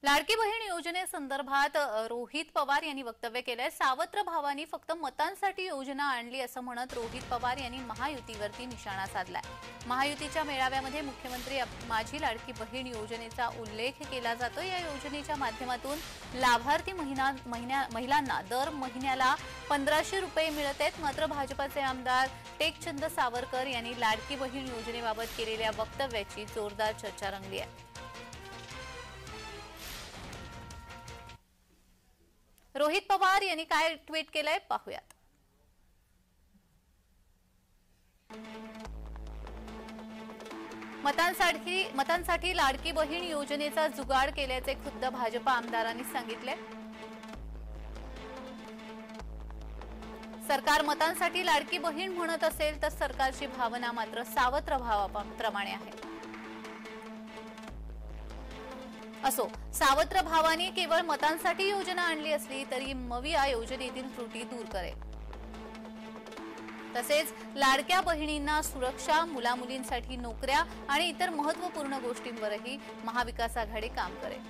लाडकी बहीण योजनेसंदर्भात रोहित पवार यांनी वक्तव्य केलंय। सावत्र भावांनी फक्त मतांसाठी योजना आणली असं म्हणत रोहित पवार यांनी महायुतीवरती निशाणा साधलाय। महायुतीच्या मेळाव्यामध्ये मुख्यमंत्री माझी लाडकी बहीण योजनेचा उल्लेख केला जातो। या योजनेच्या माध्यमातून लाभार्थी महिलांना दर महिन्याला 1500 रुपये मिळत आहेत। मात्र भाजपचे आमदार टेकचंद सावरकर यांनी लाडकी बहीण योजनेबाबत केलेल्या वक्तव्याची जोरदार चर्चा रंगली आहे। रोहित पवार यांनी काय ट्वीट केलंय पाहूयात। मतांसाठी लाडकी बहीण योजनेचा जुगाड केल्याचे खुद्द भाजप आमदारांनी सांगितले। सरकार मतांसाठी लाडकी बहीण म्हणत असेल तर सरकारची भावना मात्र सावत्र भावाप्रमाणे आहे। असो, सावत्र भावांनी केवळ मतांसाठी योजना आणली असली तरी मविया योजनेतील त्रुटी दूर करेल। तसेच लाडक्या बहिणींना सुरक्षा, मुलामुलींसाठी नोकऱ्या आणि इतर महत्त्वपूर्ण गोष्टींवरही महाविकास आघाडी काम करेल।